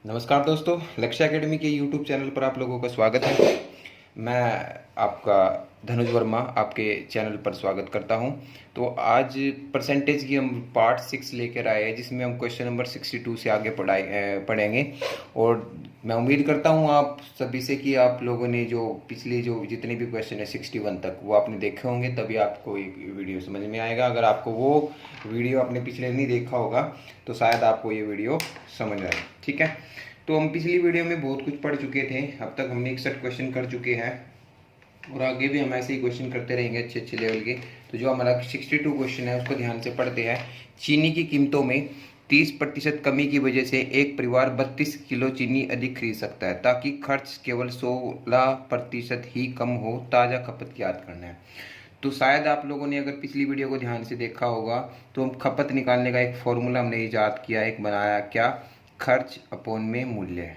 नमस्कार दोस्तों, लक्ष्य एकेडमी के यूट्यूब चैनल पर आप लोगों का स्वागत है। मैं आपका धनुष वर्मा आपके चैनल पर स्वागत करता हूं। तो आज परसेंटेज की हम पार्ट 6 लेकर आए हैं, जिसमें हम क्वेश्चन नंबर 62 से आगे पढ़ेंगे। और मैं उम्मीद करता हूं आप सभी से कि आप लोगों ने जो पिछले जो जितने भी क्वेश्चन है 61 तक वो आपने देखे होंगे, तभी आपको एक वीडियो समझ में आएगा। अगर आपको वो वीडियो आपने पिछले नहीं देखा होगा तो शायद आपको ये वीडियो समझ आए। ठीक है, तो हम पिछली वीडियो में बहुत कुछ पढ़ चुके थे। अब तक हमने 61 क्वेश्चन कर चुके हैं और आगे भी हम ऐसे ही क्वेश्चन करते रहेंगे अच्छे अच्छे लेवल के। तो जो हमारा 62 क्वेश्चन है उसको ध्यान से पढ़ते हैं। चीनी की कीमतों में 30% कमी की वजह से एक परिवार 32 किलो चीनी अधिक खरीद सकता है, ताकि खर्च केवल 16% ही कम हो। ताज़ा खपत याद करना है। तो शायद आप लोगों ने अगर पिछली वीडियो को ध्यान से देखा होगा तो हम खपत निकालने का एक फॉर्मूला हमने ईजाद किया, एक बनाया, क्या? खर्च अपोन में मूल्य।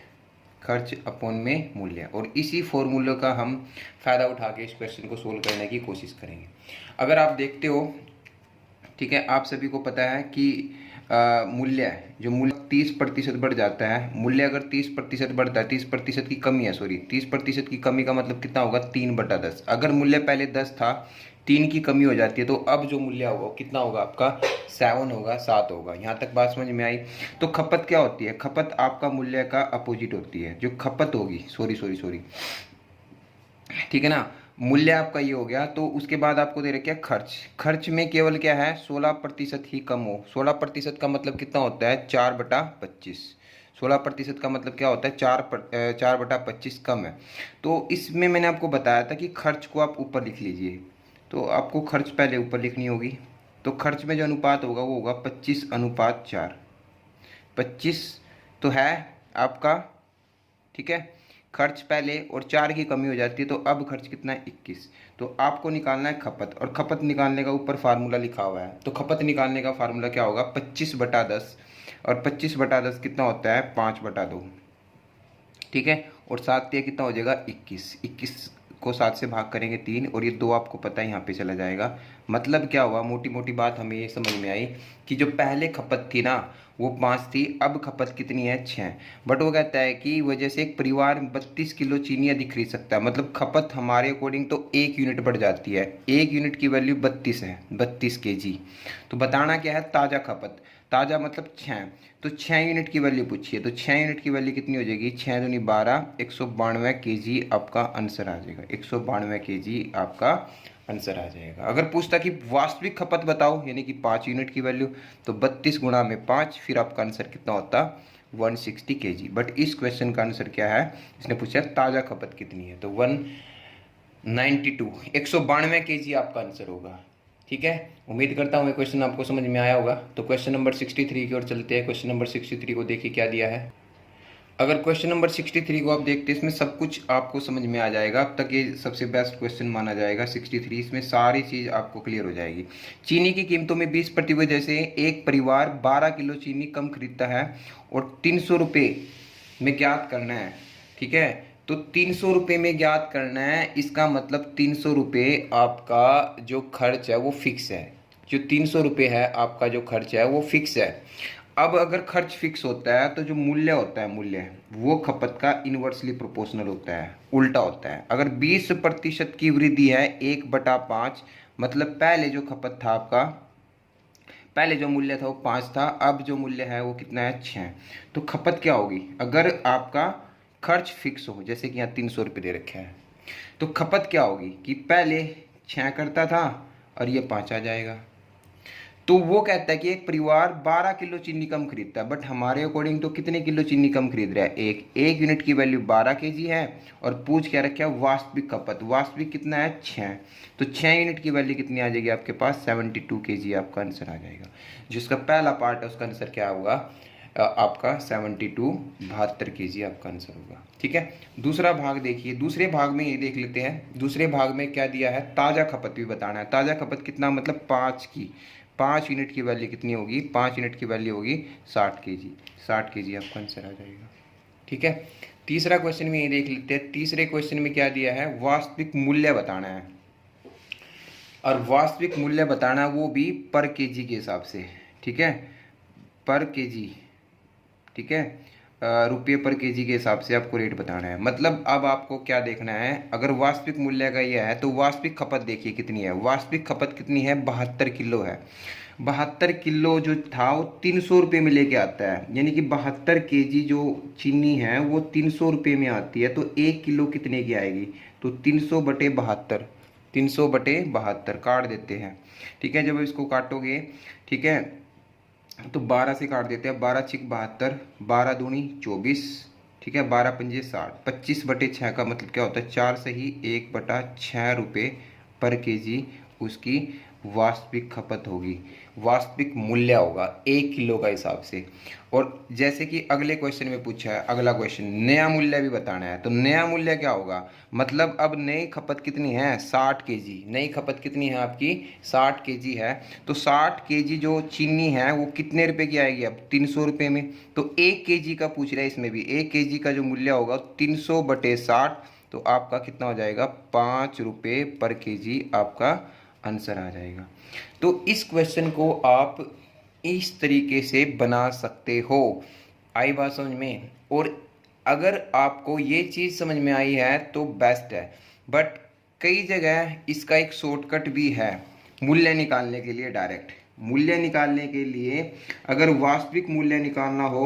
खर्च अपोन में मूल्य। और इसी फॉर्मूले का हम फ़ायदा उठा के इस क्वेश्चन को सोल्व करने की कोशिश करेंगे। अगर आप देखते हो, ठीक है, आप सभी को पता है कि मूल्य, जो मूल्य 30% बढ़ जाता है, मूल्य अगर 30% बढ़ता है, 30% की कमी है, सॉरी 30% की कमी का मतलब कितना होगा? 3/10। अगर मूल्य पहले 10 था, 3 की कमी हो जाती है, तो अब जो मूल्य होगा कितना होगा आपका? 7 होगा, 7 होगा। यहाँ तक बात समझ में आई? तो खपत क्या होती है? खपत आपका मूल्य का अपोजिट होती है। जो खपत होगी, सॉरी सॉरी सॉरी, ठीक है ना, मूल्य आपका ये हो गया। तो उसके बाद आपको दे रखा है खर्च। खर्च में केवल क्या है? 16% ही कम हो। 16% का मतलब कितना होता है? 4/25। 16% का मतलब क्या होता है? 4/25 कम है। तो इसमें मैंने आपको बताया था कि खर्च को आप ऊपर लिख लीजिए। तो आपको खर्च पहले ऊपर लिखनी होगी। तो खर्च में जो अनुपात होगा वो होगा 25/4। 25 तो है आपका, ठीक है। खर्च पहले और 4 की कमी हो जाती है, तो अब खर्च कितना है? 21। तो आपको निकालना है खपत, और खपत निकालने का ऊपर फार्मूला लिखा हुआ है। तो खपत निकालने का फार्मूला क्या होगा? 25/10। और 25/10 कितना होता है? 5/2। ठीक है, और 7 या कितना हो जाएगा? 21। 21 को 7 से भाग करेंगे 3, और ये 2 आपको पता है यहाँ पे चला जाएगा। मतलब क्या हुआ? मोटी मोटी बात हमें ये समझ में आई कि जो पहले खपत थी ना वो 5 थी, अब खपत कितनी है? 6। बट वो कहता है कि वजह से एक परिवार 32 किलो चीनी अधिक खरीद सकता है। मतलब खपत हमारे अकॉर्डिंग तो 1 यूनिट बढ़ जाती है। 1 यूनिट की वैल्यू 32 है, 32 kg। तो बताना क्या है? ताज़ा खपत। ताज़ा मतलब 6। तो 6 यूनिट की वैल्यू पूछिए, तो 6 यूनिट की वैल्यू कितनी हो जाएगी? 6 दूनी 12, 192 kg आपका आंसर आ जाएगा। 192 kg आपका आंसर आ जाएगा। अगर पूछता कि वास्तविक खपत बताओ, यानी कि 5 यूनिट की वैल्यू, तो 32 गुणा में 5, फिर आपका आंसर कितना होता? 160 kg। बट इस क्वेश्चन का आंसर क्या है? इसने पूछा ताज़ा खपत कितनी है, तो 192, 192 kg आपका आंसर होगा। ठीक है, उम्मीद करता हूँ ये क्वेश्चन आपको समझ में आया होगा। तो क्वेश्चन नंबर 63 की ओर चलते हैं। क्वेश्चन नंबर 63 को देखिए क्या दिया है। अगर क्वेश्चन नंबर 63 को आप देखते हैं, इसमें सब कुछ आपको समझ में आ जाएगा। अब तक ये सबसे बेस्ट क्वेश्चन माना जाएगा 63। इसमें सारी चीज़ आपको क्लियर हो जाएगी। चीनी की कीमतों में 20% वजह से एक परिवार 12 किलो चीनी कम खरीदता है और 300 रुपये में ज्ञात करना है। ठीक है, तो 300 रुपये में ज्ञात करना है। इसका मतलब 300 रुपये आपका जो खर्च है वो फिक्स है। जो 300 रुपये है आपका जो खर्च है वो फिक्स है। अब अगर खर्च फिक्स होता है तो जो मूल्य होता है, मूल्य वो खपत का इन्वर्सली प्रोपोर्शनल होता है, उल्टा होता है। अगर 20% की वृद्धि है 1/5, मतलब पहले जो खपत था आपका, पहले जो मूल्य था वो 5 था, अब जो मूल्य है वो कितना है? 6। तो खपत क्या होगी? अगर आपका खर्च फिक्स हो, जैसे कि यहाँ 300 रुपये दे रखे हैं, तो खपत क्या होगी कि पहले 6 करता था और ये 5 आ जाएगा। तो वो कहता है कि एक परिवार 12 किलो चीनी कम खरीदता है, बट हमारे अकॉर्डिंग तो कितने किलो चीनी कम खरीद रहा है? एक यूनिट की वैल्यू 12 kg है, और पूछ क्या रखा है? वास्तविक खपत। वास्तविक कितना है? 6। तो 6 यूनिट की वैल्यू कितनी आ जाएगी आपके पास? 72 kg आपका आंसर आ जाएगा। जिसका पहला पार्ट है उसका आंसर क्या होगा? आपका 72, 72 kg आपका आंसर होगा। ठीक है, दूसरा भाग देखिए। दूसरे भाग में ये देख लेते हैं। दूसरे भाग में क्या दिया है? ताज़ा खपत भी बताना है। ताज़ा खपत कितना? मतलब 5 की। 5 यूनिट की वैल्यू कितनी होगी? 5 यूनिट की वैल्यू होगी 60 kg। 60 kg आपका आंसर आ जाएगा। ठीक है, तीसरा क्वेश्चन में ये देख लेते हैं। तीसरे क्वेश्चन में क्या दिया है? वास्तविक मूल्य बताना है, और वास्तविक मूल्य बताना है वो भी पर केजी के हिसाब से। ठीक है, पर केजी। ठीक है, रुपये पर केजी के हिसाब से आपको रेट बताना है। मतलब अब आपको क्या देखना है, अगर वास्तविक मूल्य का यह है तो वास्तविक खपत देखिए कितनी है। वास्तविक खपत कितनी है, 72 किलो है। 72 किलो जो था वो 300 रुपये में लेके आता है, यानी कि 72 केजी जो चीनी है वो 300 रुपये में आती है। तो 1 किलो कितने की आएगी, तो 300/72, 300/72 काट देते हैं। ठीक है, जब इसको काटोगे, ठीक है, तो 12 से काट देते हैं, 12 छिक 72, 12 दूनी 24, ठीक है, 12 पंजे 60, 25/6 का मतलब क्या होता है, 4 से ही 1/6 रुपये पर केजी उसकी वास्तविक खपत होगी, वास्तविक मूल्य होगा 1 किलो का हिसाब से। और जैसे कि अगले क्वेश्चन में पूछा है, अगला क्वेश्चन नया मूल्य भी बताना है। तो नया मूल्य क्या होगा, मतलब अब नई खपत कितनी है, 60 केजी। नई खपत कितनी है आपकी, 60 केजी है। तो 60 केजी जो चीनी है वो कितने रुपए की आएगी, अब 300 रुपये में। तो 1 केजी का पूछ रहा है, इसमें भी 1 केजी का जो मूल्य होगा 300/60, तो आपका कितना हो जाएगा, 5 रुपये पर केजी आपका आंसर आ जाएगा। तो इस क्वेश्चन को आप इस तरीके से बना सकते हो। आई बात समझ में। और अगर आपको ये चीज़ समझ में आई है तो बेस्ट है, बट कई जगह इसका एक शॉर्टकट भी है मूल्य निकालने के लिए। डायरेक्ट मूल्य निकालने के लिए अगर वास्तविक मूल्य निकालना हो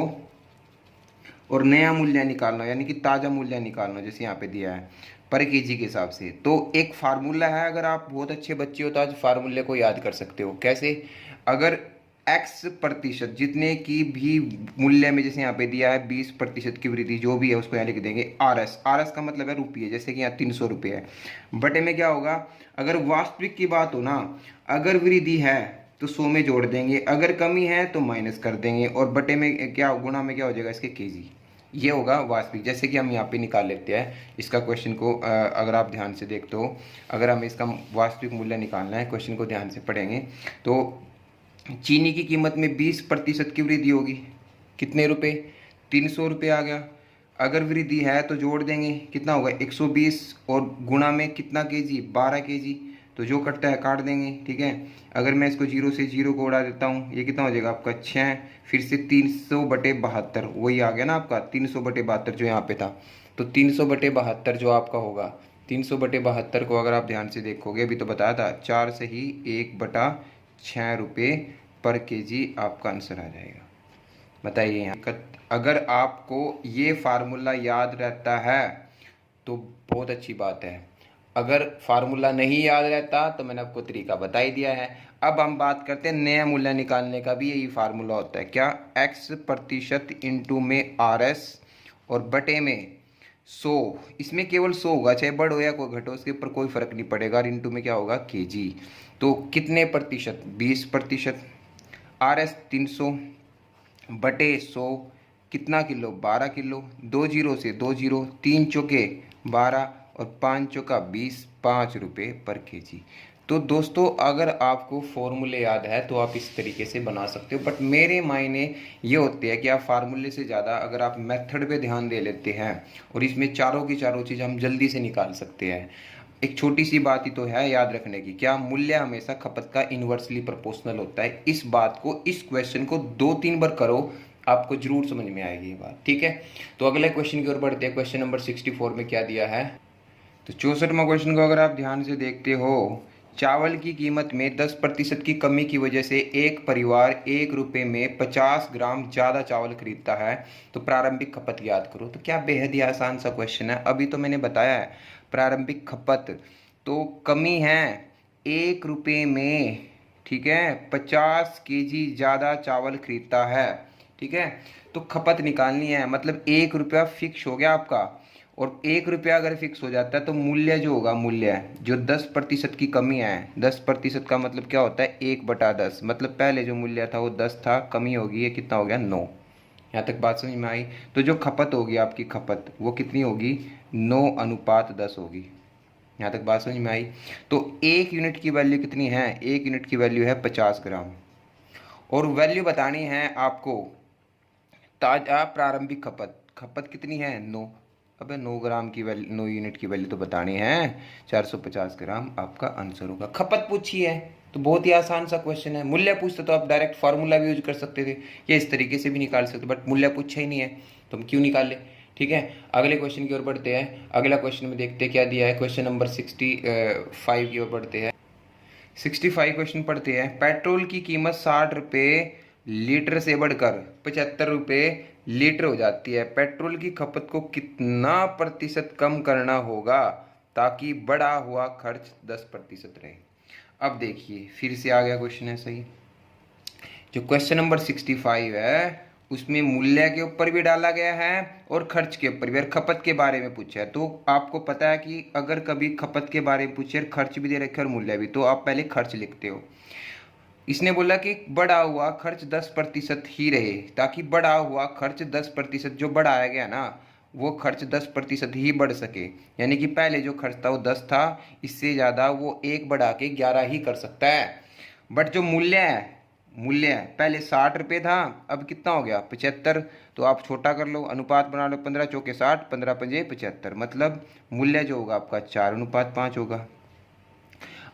और नया मूल्य निकालना, यानी कि ताज़ा मूल्य निकालना, जैसे यहाँ पे दिया है पर केजी के हिसाब से, तो एक फार्मूला है। अगर आप बहुत अच्छे बच्चे हो तो आज फार्मूले को याद कर सकते हो। कैसे, अगर x% जितने की भी मूल्य में, जैसे यहाँ पे दिया है 20% की वृद्धि जो भी है उसको यहाँ लिख देंगे RS का मतलब है रुपये, जैसे कि यहाँ 300 रुपये है। बटे में क्या होगा, अगर वास्तविक की बात हो ना, अगर वृद्धि है तो 100 में जोड़ देंगे, अगर कमी है तो माइनस कर देंगे, और बटे में क्या, गुणा में क्या हो जाएगा इसके केजी। ये होगा वास्तविक। जैसे कि हम यहाँ पे निकाल लेते हैं इसका क्वेश्चन को, अगर आप ध्यान से देखते हो, अगर हमें इसका वास्तविक मूल्य निकालना है, क्वेश्चन को ध्यान से पढ़ेंगे तो चीनी की कीमत में 20% की वृद्धि होगी, कितने रुपए, 300 रुपये आ गया। अगर वृद्धि है तो जोड़ देंगे, कितना होगा 120, और गुणा में कितना केजी, 12 केजी, तो जो कटता है काट देंगे। ठीक है, अगर मैं इसको 0 से 0 को उड़ा देता हूँ, ये कितना हो जाएगा आपका 6, फिर से 300/72, वही आ गया ना आपका 300/72 जो यहाँ पे था। तो 300/72 जो आपका होगा, 300/72 को अगर आप ध्यान से देखोगे, अभी तो बताया था 4 से ही 1/6 रुपये पर केजी आपका आंसर आ जाएगा। बताइए यहाँ, अगर आपको ये फार्मूला याद रहता है तो बहुत अच्छी बात है। अगर फार्मूला नहीं याद रहता तो मैंने आपको तरीका बता ही दिया है। अब हम बात करते हैं नया मूल्य निकालने का, भी यही फार्मूला होता है। क्या, x% इंटू में RS और बटे में 100, इसमें केवल 100 होगा, चाहे बढ़ हो या कोई घटो उसके ऊपर कोई फर्क नहीं पड़ेगा। और इंटू में क्या होगा, केजी। तो कितने प्रतिशत, 20%, RS 300 बटे 100 कितना किलो, 12 किलो, 2 जीरो से 2 जीरो, 3 चौके 12 और 5 चौका 20, 5 रुपये पर केजी। तो दोस्तों अगर आपको फॉर्मूले याद है तो आप इस तरीके से बना सकते हो, बट मेरे मायने ये होते हैं कि आप फार्मूले से ज़्यादा अगर आप मेथड पे ध्यान दे लेते हैं और इसमें चारों की चारों चीज़ हम जल्दी से निकाल सकते हैं। एक छोटी सी बात ही तो है याद रखने की, क्या, मूल्य हमेशा खपत का इन्वर्सली प्रोपोर्शनल होता है। इस बात को, इस क्वेश्चन को 2-3 बार करो, आपको जरूर समझ में आएगी ये बात। ठीक है, तो अगले क्वेश्चन की ओर बढ़ते हैं। क्वेश्चन नंबर 64 में क्या दिया है, तो 64वां क्वेश्चन को अगर आप ध्यान से देखते हो, चावल की कीमत में 10% की कमी की वजह से एक परिवार 1 रुपये में 50 ग्राम ज़्यादा चावल खरीदता है, तो प्रारंभिक खपत याद करो। तो क्या बेहद ही आसान सा क्वेश्चन है, अभी तो मैंने बताया है। प्रारंभिक खपत तो कमी है 1 रुपये में, ठीक है, 50 केजी ज़्यादा चावल खरीदता है। ठीक है, तो खपत निकालनी है, मतलब 1 रुपया फिक्स हो गया आपका, और 1 रुपया अगर फिक्स हो जाता है तो मूल्य जो होगा, मूल्य जो 10% की कमी है, 10% का मतलब क्या होता है, 1/10, मतलब पहले जो मूल्य था वो 10 था, कमी होगी, ये कितना हो गया 9। यहाँ तक बात समझ में आई। तो जो खपत होगी आपकी, खपत वो कितनी होगी, 9:10 होगी। यहाँ तक बात समझ में आई। तो 1 यूनिट की वैल्यू कितनी है, 1 यूनिट की वैल्यू है 50 ग्राम, और वैल्यू बतानी है आपको ताजा प्रारंभिक खपत, खपत कितनी है 9, अबे 9 ग्राम की वैल्यू, 9 यूनिट की वैल्यू तो बतानी है। 450 ग्राम आपका आंसर होगा। खपत पूछी है तो बहुत ही आसान सा क्वेश्चन है। मूल्य पूछते तो आप डायरेक्ट फार्मूला भी यूज कर सकते थे या इस तरीके से भी निकाल सकते, बट मूल्य पूछा ही नहीं है तो हम क्यों निकाल ले। ठीक है, अगले क्वेश्चन की ओर बढ़ते हैं। अगला क्वेश्चन में देखते हैं क्या दिया है। क्वेश्चन नंबर 65 की ओर बढ़ते हैं। 65 क्वेश्चन पढ़ते हैं। पेट्रोल की कीमत 60 रुपये लीटर से बढ़कर 75 रुपये लीटर हो जाती है। पेट्रोल की खपत को कितना प्रतिशत कम करना होगा ताकि बढ़ा हुआ खर्च 10% रहे। अब देखिए फिर से आ गया क्वेश्चन है सही। जो क्वेश्चन नंबर 65 है उसमें मूल्य के ऊपर भी डाला गया है और खर्च के ऊपर भी, और खपत के बारे में पूछा है। तो आपको पता है कि अगर कभी खपत के बारे में पूछे और खर्च भी दे रखे और मूल्य भी, तो आप पहले खर्च लिखते हो। इसने बोला कि बढ़ा हुआ खर्च 10% ही रहे, ताकि बढ़ा हुआ खर्च 10%, जो बढ़ाया गया ना वो खर्च 10% ही बढ़ सके। यानी कि पहले जो खर्च था वो 10 था, इससे ज़्यादा वो 1 बढ़ा के 11 ही कर सकता है। बट जो मूल्य है, मूल्य है पहले 60 रुपये था, अब कितना हो गया 75। तो आप छोटा कर लो, अनुपात बना लो, 15 चौके 60, 15 पंजे 75, मतलब मूल्य जो होगा आपका 4:5 होगा।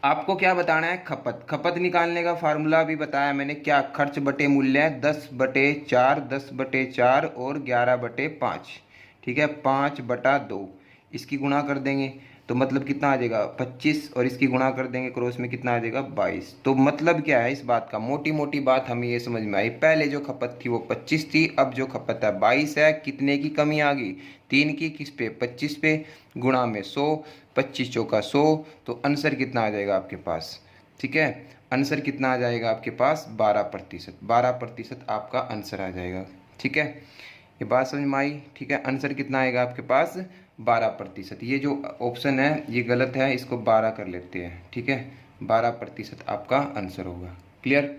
आपको क्या बताना है, खपत। खपत निकालने का फार्मूला भी बताया मैंने, क्या, खर्च बटे मूल्य, 10/4, 10/4 और 11/5। ठीक है, 5/2 इसकी गुणा कर देंगे तो मतलब कितना आ जाएगा 25, और इसकी गुणा कर देंगे क्रॉस में कितना आ जाएगा 22। तो मतलब क्या है इस बात का, मोटी मोटी बात हमें ये समझ में आई, पहले जो खपत थी वो 25 थी, अब जो खपत है 22 है। कितने की कमी आ गई, 3 की, किस पे, 25 पे, गुणा में 100, 25 चौका 100, तो आंसर कितना आ जाएगा आपके पास। ठीक है, आंसर कितना आ जाएगा आपके पास 12%। 12% आपका आंसर आ जाएगा। ठीक है, ये बात समझ में आई। ठीक है, आंसर कितना आएगा आपके पास 12%। ये जो ऑप्शन है ये गलत है, इसको 12 कर लेते हैं। ठीक है, 12% आपका आंसर होगा। क्लियर,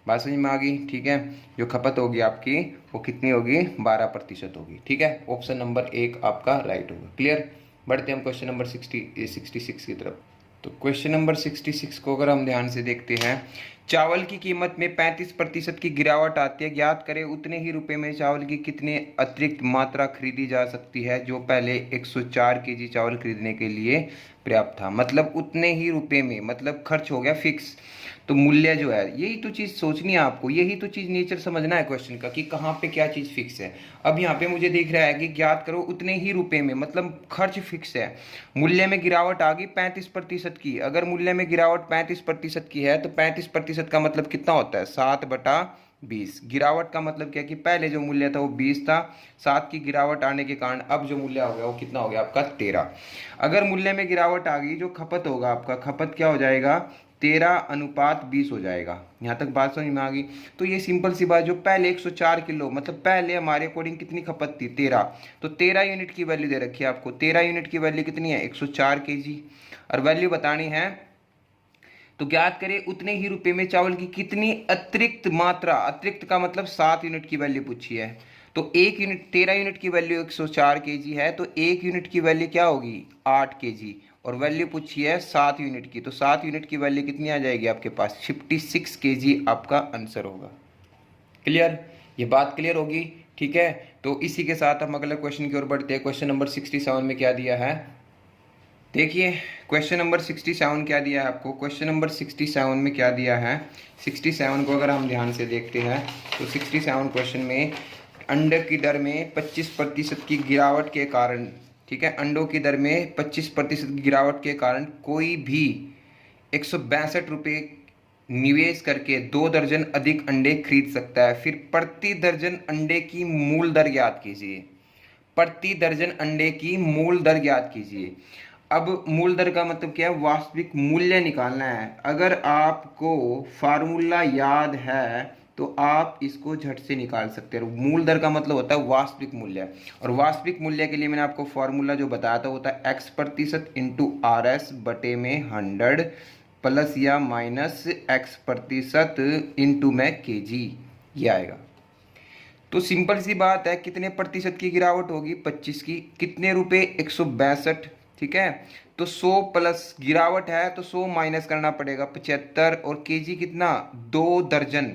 बात समझ में आ गई। ठीक है, जो खपत होगी आपकी वो कितनी होगी 12% होगी। ठीक है, ऑप्शन नंबर 1 आपका राइट होगा। क्लियर, बढ़ते हैं हम क्वेश्चन नंबर 66 की तरफ। तो क्वेश्चन नंबर 66 को अगर हम ध्यान से देखते हैं, चावल की कीमत में 35% की गिरावट आती है। ज्ञात करें उतने ही रुपए में चावल की कितने अतिरिक्त मात्रा खरीदी जा सकती है जो पहले 104 केजी चावल खरीदने के लिए पर्याप्त था। मतलब उतने ही रुपए में, मतलब खर्च हो गया फिक्स। तो मूल्य जो है, यही तो चीज़ सोचनी है आपको, यही तो चीज़ नेचर समझना है क्वेश्चन का कि कहाँ पे क्या चीज़ फिक्स है। अब यहाँ पे मुझे दिख रहा है कि ज्ञात करो उतने ही रुपए में, मतलब खर्च फिक्स है। मूल्य में गिरावट आ गई 35% की। अगर मूल्य में गिरावट 35% की है तो 35% का मतलब कितना होता है 7/20। गिरावट का मतलब क्या कि पहले जो मूल्य था वो 20 था, 7 की गिरावट आने के कारण अब जो मूल्य हो गया वो कितना हो गया आपका 13। अगर मूल्य में गिरावट आ गई, जो खपत होगा आपका, खपत क्या हो जाएगा 13:20 हो जाएगा। यहाँ तक बात समझ में आ गई। तो ये सिंपल सी बात, जो पहले 104 किलो, मतलब पहले हमारे अकॉर्डिंग कितनी खपत थी 13, तो 13 यूनिट की वैल्यू दे रखी है आपको। 13 यूनिट की वैल्यू कितनी है 104 केजी, और वैल्यू बतानी है। तो ज्ञात करें उतने ही रुपए में चावल की कितनी अतिरिक्त मात्रा, अतिरिक्त का मतलब 7 यूनिट की वैल्यू पूछी है। तो 1 यूनिट, 13 यूनिट की वैल्यू 104 केजी है, तो 1 यूनिट की वैल्यू क्या होगी 8 केजी, और वैल्यू पूछी है 7 यूनिट की, तो 7 यूनिट की वैल्यू कितनी आ जाएगी आपके पास 56 केजी आपका आंसर होगा। क्लियर, ये बात क्लियर होगी। ठीक है, तो इसी के साथ हम अगले क्वेश्चन की ओर बढ़ते हैं। क्वेश्चन नंबर 67 में क्या दिया है, देखिए क्वेश्चन नंबर 67 क्या दिया है आपको। क्वेश्चन नंबर 67 में क्या दिया है, 67 को अगर हम ध्यान से देखते हैं तो 67 क्वेश्चन में अंडे की दर में 25% की गिरावट के कारण, ठीक है, अंडों की दर में 25% की गिरावट के कारण कोई भी 162 रुपये निवेश करके 2 दर्जन अधिक अंडे खरीद सकता है। फिर प्रति दर्जन अंडे की मूल दर ज्ञात कीजिए। प्रति दर्जन अंडे की मूल दर ज्ञात कीजिए। अब मूल दर का मतलब क्या है, वास्तविक मूल्य निकालना है। अगर आपको फार्मूला याद है तो आप इसको झट से निकाल सकते हैं। मूल दर का मतलब होता है वास्तविक मूल्य, और वास्तविक मूल्य के लिए मैंने आपको फार्मूला जो बताया था होता है x% इंटू RS बटे में 100 प्लस या माइनस x% इंटू में kg, ये आएगा। तो सिंपल सी बात है, कितने प्रतिशत की गिरावट होगी 25 की, कितने रुपए 162, ठीक है, तो 100 प्लस गिरावट है तो 100 माइनस करना पड़ेगा 75, और केजी कितना 2 दर्जन,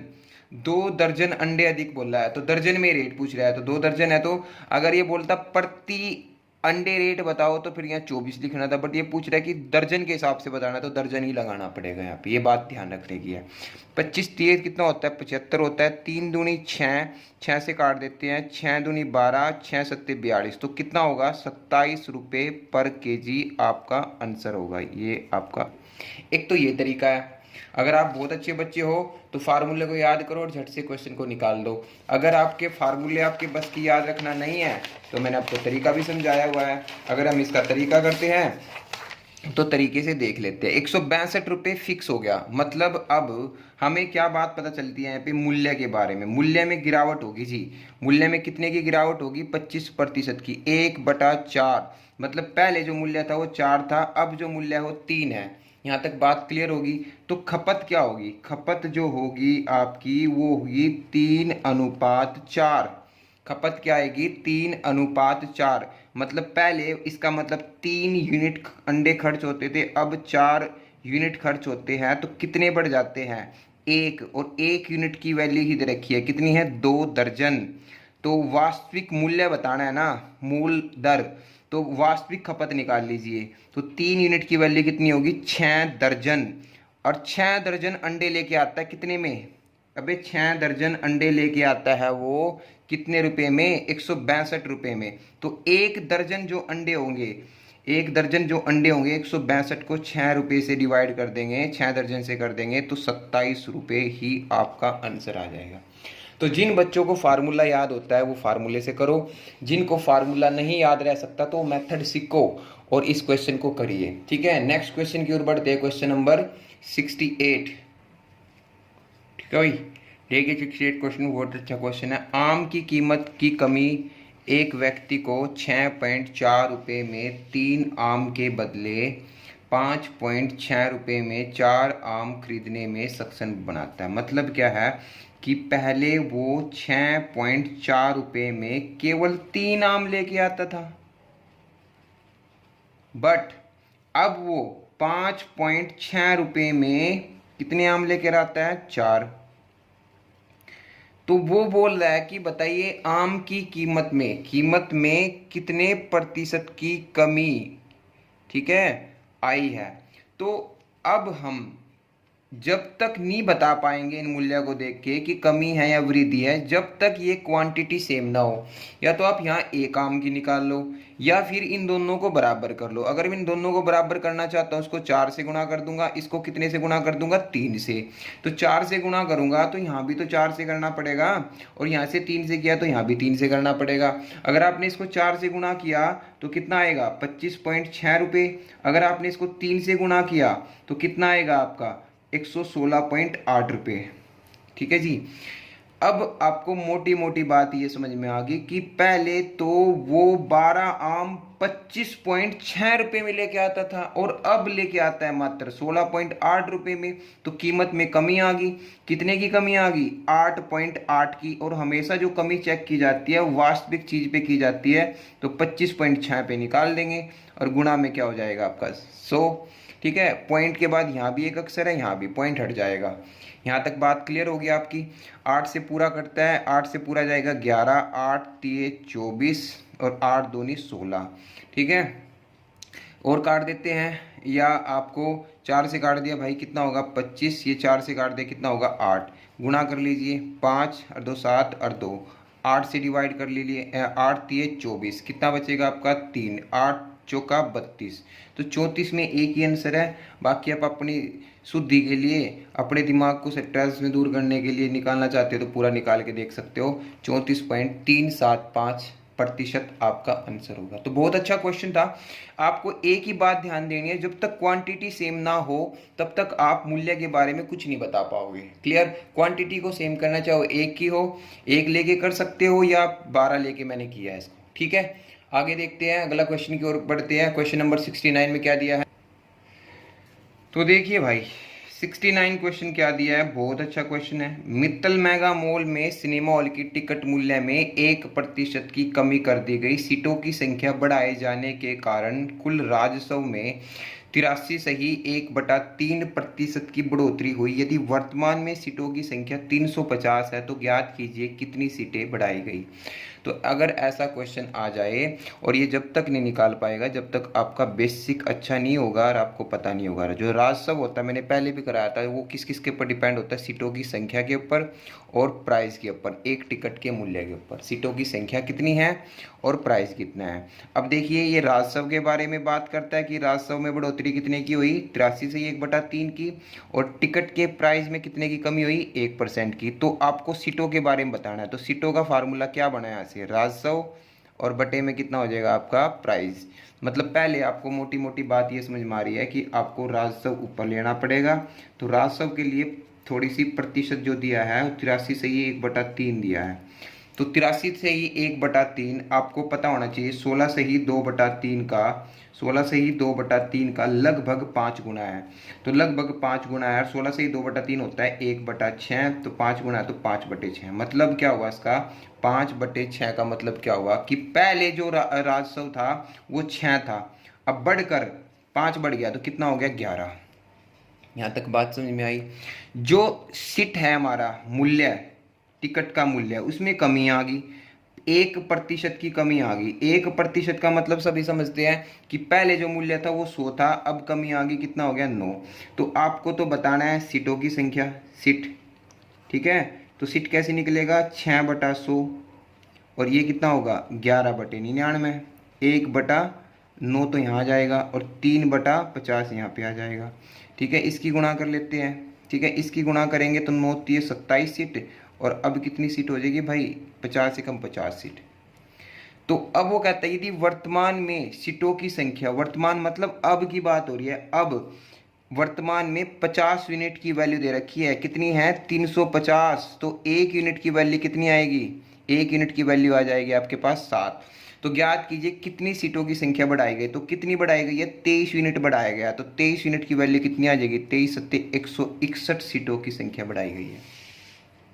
2 दर्जन अंडे अधिक बोल रहा है तो दर्जन में रेट पूछ रहा है, तो 2 दर्जन है। तो अगर ये बोलता प्रति अंडे रेट बताओ तो फिर यहाँ 24 लिखना था, बट ये पूछ रहा है कि दर्जन के हिसाब से बताना, तो दर्जन ही लगाना पड़ेगा यहाँ पे, ये बात ध्यान रखने की है। 25 3 कितना होता है, 75 होता है। 3 दूनी 6, 6 से काट देते हैं, 6 दूनी 12, 6 सत्ते 42, तो कितना होगा 27 रुपये पर केजी आपका आंसर होगा। ये आपका एक तो ये तरीका है। अगर आप बहुत अच्छे बच्चे हो तो फार्मूले को याद करो और झट से क्वेश्चन को निकाल दो। अगर आपके फार्मूले आपके बस की याद रखना नहीं है तो मैंने आपको तरीका भी समझाया हुआ है। अगर हम इसका तरीका करते हैं तो तरीके से देख लेते हैं। 162 रुपये फिक्स हो गया, मतलब अब हमें क्या बात पता चलती है यहाँ पे, मूल्य के बारे में। मूल्य में गिरावट होगी जी, मूल्य में कितने की गिरावट होगी, 25% की। 1/4, मतलब पहले जो मूल्य था वो 4 था, अब जो मूल्य है वो 3 है। यहाँ तक बात क्लियर होगी। तो खपत क्या होगी, खपत जो होगी आपकी वो होगी 3:4। खपत क्या आएगी, 3:4। मतलब पहले इसका मतलब 3 यूनिट अंडे खर्च होते थे, अब 4 यूनिट खर्च होते हैं, तो कितने बढ़ जाते हैं, 1। और 1 यूनिट की वैल्यू ही दे रखी है, कितनी है, 2 दर्जन। तो वास्तविक मूल्य बताना है ना, मूल दर, तो वास्तविक खपत निकाल लीजिए। तो 3 यूनिट की वैल्यू कितनी होगी, 6 दर्जन। और 6 दर्जन अंडे लेके आता है कितने में, अबे 6 दर्जन अंडे लेके आता है वो कितने रुपए में, 162 रुपये में। तो 1 दर्जन जो अंडे होंगे, 1 दर्जन जो अंडे होंगे, 162 को 6 रुपये से डिवाइड कर देंगे, 6 दर्जन से कर देंगे, तो 27 रुपये ही आपका आंसर आ जाएगा। तो जिन बच्चों को फार्मूला याद होता है वो फार्मूले से करो, जिनको फार्मूला नहीं याद रह सकता तो मेथड सीखो और इस क्वेश्चन को करिए। ठीक है, नेक्स्ट क्वेश्चन की ओर बढ़ते हैं, क्वेश्चन नंबर 68। ठीक है भाई, देखिए 68 क्वेश्चन बहुत अच्छा क्वेश्चन है। आम की कीमत की कमी एक व्यक्ति को 6.4 रुपये में 3 आम के बदले 5.6 रुपये में 4 आम खरीदने में सक्षम बनाता है। मतलब क्या है कि पहले वो 6.4 रुपये में केवल 3 आम लेके आता था, बट अब वो 5.6 रुपये में कितने आम लेकर आता है, 4। तो वो बोल रहा है कि बताइए आम की कीमत में कितने प्रतिशत की कमी, ठीक है, आई है। तो अब हम जब तक नहीं बता पाएंगे इन मूल्य को देख के कि कमी है या वृद्धि है, जब तक ये क्वांटिटी सेम ना हो, या तो आप यहाँ 1 आम की निकाल लो या फिर इन दोनों को बराबर कर लो। अगर मैं इन दोनों को बराबर करना चाहता हूँ, इसको 4 से गुणा कर दूंगा, इसको कितने से गुणा कर दूंगा, 3 से। तो 4 से गुणा करूंगा तो यहाँ भी तो 4 से करना पड़ेगा, और यहाँ से 3 से किया तो यहाँ भी 3 से करना पड़ेगा। अगर आपने इसको 4 से गुणा किया तो कितना आएगा, 25.6 रुपये। अगर आपने इसको 3 से गुणा किया तो कितना आएगा आपका, 116.8 रुपये। ठीक है जी। अब आपको मोटी मोटी बात ये समझ में आ गई कि पहले तो वो 12 आम 25.6 रुपये में लेके आता था और अब लेके आता है मात्र 16.8 रुपये में। तो कीमत में कमी आ गई। कितने की कमी आ गई, 8.8 की। और हमेशा जो कमी चेक की जाती है वास्तविक चीज पे की जाती है, तो 25.6 पे निकाल देंगे और गुणा में क्या हो जाएगा आपका 100। ठीक है, पॉइंट के बाद यहाँ भी एक अक्षर है, यहाँ भी पॉइंट हट जाएगा। यहाँ तक बात क्लियर होगी आपकी। 8 से पूरा करता है, 8 से पूरा जाएगा 11, 8 3 24 और 8 2 16। ठीक है, और काट देते हैं, या आपको 4 से काट दिया भाई कितना होगा 25, ये 4 से काट दिया कितना होगा 8। गुणा कर लीजिए, 5 और 2 7 और 2, 8 से डिवाइड कर लीजिए, 8 3 24, कितना बचेगा आपका 3, 8 चौका 32। तो 34 में एक ही आंसर है। बाकी आप अपनी शुद्धि के लिए, अपने दिमाग को स्ट्रेस में दूर करने के लिए निकालना चाहते हो तो पूरा निकाल के देख सकते हो। 34.375% आपका आंसर होगा। तो बहुत अच्छा क्वेश्चन था। आपको एक ही बात ध्यान देनी है, जब तक क्वांटिटी सेम ना हो तब तक आप मूल्य के बारे में कुछ नहीं बता पाओगे। क्लियर, क्वांटिटी को सेम करना चाहो, एक की हो, एक लेके कर सकते हो या 12 लेके मैंने किया है इसको। ठीक है, आगे देखते हैं, अगला क्वेश्चन की ओर बढ़ते हैं। क्वेश्चन नंबर 69 में क्या दिया है, तो देखिए भाई 69 क्वेश्चन क्या दिया है, बहुत अच्छा क्वेश्चन है। मित्तल मेगा मॉल में सिनेमा हॉल की टिकट मूल्य में 1% की कमी कर दी गई। सीटों की संख्या बढ़ाए जाने के कारण कुल राजस्व में 83.1/3% की बढ़ोतरी हुई। यदि वर्तमान में सीटों की संख्या 350 है तो ज्ञात कीजिए कितनी सीटें बढ़ाई गई। तो अगर ऐसा क्वेश्चन आ जाए और ये जब तक नहीं निकाल पाएगा जब तक आपका बेसिक अच्छा नहीं होगा और आपको पता नहीं होगा। जो राजस्व होता है मैंने पहले भी कराया था, वो किस किस के ऊपर डिपेंड होता है, सीटों की संख्या के ऊपर और प्राइस के ऊपर, एक टिकट के मूल्य के ऊपर। सीटों की संख्या कितनी है और प्राइस कितना है। अब देखिए ये राजस्व के बारे में बात करता है कि राजस्व में बढ़ोतरी कितने की हुई, 83 से 1/3 की, और टिकट के प्राइस में कितने की कमी हुई, 1% की। तो आपको सीटों के बारे में बताना है, तो सीटों का फार्मूला क्या बना है यहाँ से, राजस्व और बटे में कितना हो जाएगा आपका प्राइस। मतलब पहले आपको मोटी मोटी बात ये समझ में आ रही है कि आपको राजस्व ऊपर लेना पड़ेगा। तो राजस्व के लिए थोड़ी सी प्रतिशत जो दिया है 83 से ये 1/3 दिया है। तो 83 से ही 1/3 आपको पता होना चाहिए, 16 से ही 2/3 का, 16 से ही 2/3 का लगभग 5 गुना है। तो लगभग 5 गुना है, 16 से ही 2/3 होता है 1/6, तो 5 गुना है तो 5/6। मतलब क्या हुआ इसका, 5/6 का मतलब क्या हुआ कि पहले जो राजस्व था वो 6 था, अब बढ़कर 5 बढ़ गया तो कितना हो गया, 11। यहाँ तक बात समझ में आई। जो सीट है हमारा मूल्य, टिकट का मूल्य, उसमें कमी आ गई, 1% की कमी आ गई। 1% का मतलब सभी समझते हैं कि पहले जो मूल्य था वो 100 था, अब कमी आ गई, कितना हो गया, 9। तो आपको तो बताना है सीटों की संख्या, सीट, ठीक है। तो सीट कैसे निकलेगा, 6/100, और ये कितना होगा 11/99, 1/9 तो यहाँ आ जाएगा और 3/50 यहाँ पे आ जाएगा। ठीक है, इसकी गुणा कर लेते हैं। ठीक है, इसकी गुणा करेंगे तो 9 3 27 सीट, और अब कितनी सीट हो जाएगी भाई, 50 से कम 50 सीट। तो अब वो कहता है यदि वर्तमान में सीटों की संख्या, वर्तमान मतलब अब की बात हो रही है, अब वर्तमान में 50 यूनिट की वैल्यू दे रखी है, कितनी है 350, तो 1 यूनिट की वैल्यू कितनी आएगी, 1 यूनिट की वैल्यू आ जाएगी आपके पास 7। तो ज्ञात कीजिए कितनी सीटों की संख्या बढ़ाई गई, तो कितनी बढ़ाई गई है, 23 यूनिट बढ़ाया गया। तो 23 यूनिट की वैल्यू कितनी आ जाएगी, 23 सत्ते 161 सीटों की संख्या बढ़ाई गई है।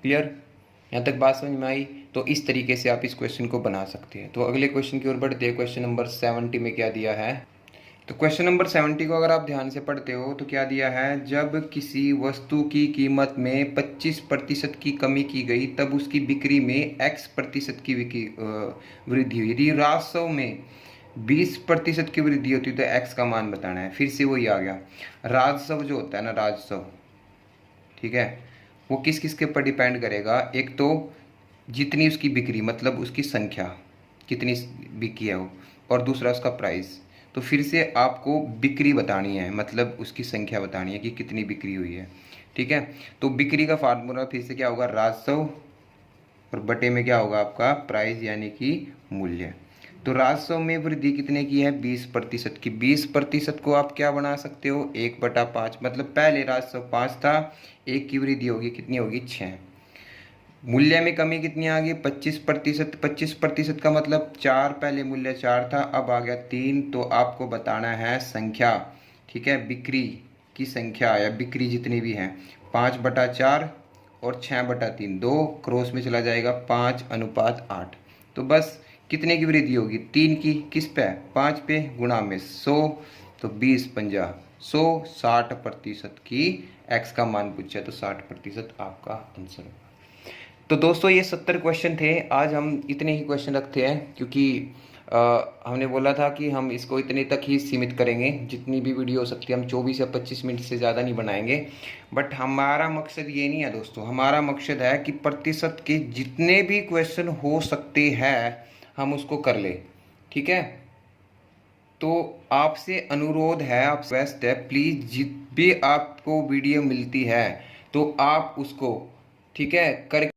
क्लियर, यहाँ तक बात समझ में आई। तो इस तरीके से आप इस क्वेश्चन को बना सकते हैं। तो अगले क्वेश्चन की ओर बढ़ते हैं। क्वेश्चन नंबर 70 में क्या दिया है, तो क्वेश्चन नंबर 70 को अगर आप ध्यान से पढ़ते हो तो क्या दिया है, जब किसी वस्तु की कीमत में 25% की कमी की गई तब उसकी बिक्री में x% की वृद्धि हुई। यदि राजस्व में 20% की वृद्धि होती तो x का मान बताना है। फिर से वही आ गया, राजस्व जो होता है ना, राजस्व, ठीक है, वो किस किस के ऊपर डिपेंड करेगा, एक तो जितनी उसकी बिक्री मतलब उसकी संख्या कितनी बिकी है वो, और दूसरा उसका प्राइस। तो फिर से आपको बिक्री बतानी है, मतलब उसकी संख्या बतानी है कि कितनी बिक्री हुई है। ठीक है, तो बिक्री का फार्मूला फिर से क्या होगा, राजस्व और बटे में क्या होगा आपका प्राइस यानी कि मूल्य। तो राजस्व में वृद्धि कितने की है, 20% की। 20% को आप क्या बना सकते हो, 1/5, मतलब पहले राजस्व 5 था, 1 की वृद्धि होगी, कितनी होगी, 6। मूल्य में कमी कितनी आ गई, 25%। 25% का मतलब 4, पहले मूल्य 4 था, अब आ गया 3। तो आपको बताना है संख्या, ठीक है, बिक्री की संख्या या बिक्री जितनी भी है, 5/4 और 6/3, 2 क्रॉस में चला जाएगा, 5:8। तो बस कितने की वृद्धि होगी, 3 की, किस पे, 5 पे, गुणा में 100, तो 20 50 100, 60% की x का मान पूछा है, तो 60% आपका आंसर होगा। तो दोस्तों ये 70 क्वेश्चन थे। आज हम इतने ही क्वेश्चन रखते हैं क्योंकि हमने बोला था कि हम इसको इतने तक ही सीमित करेंगे, जितनी भी वीडियो हो सकती है। हम 24 या 25 मिनट से ज़्यादा नहीं बनाएंगे। बट हमारा मकसद ये नहीं है दोस्तों, हमारा मकसद है कि प्रतिशत के जितने भी क्वेश्चन हो सकते हैं हम उसको कर ले। ठीक है, तो आपसे अनुरोध है, आप रिक्वेस्ट है, प्लीज़ जित भी आपको वीडियो मिलती है तो आप उसको, ठीक है, कर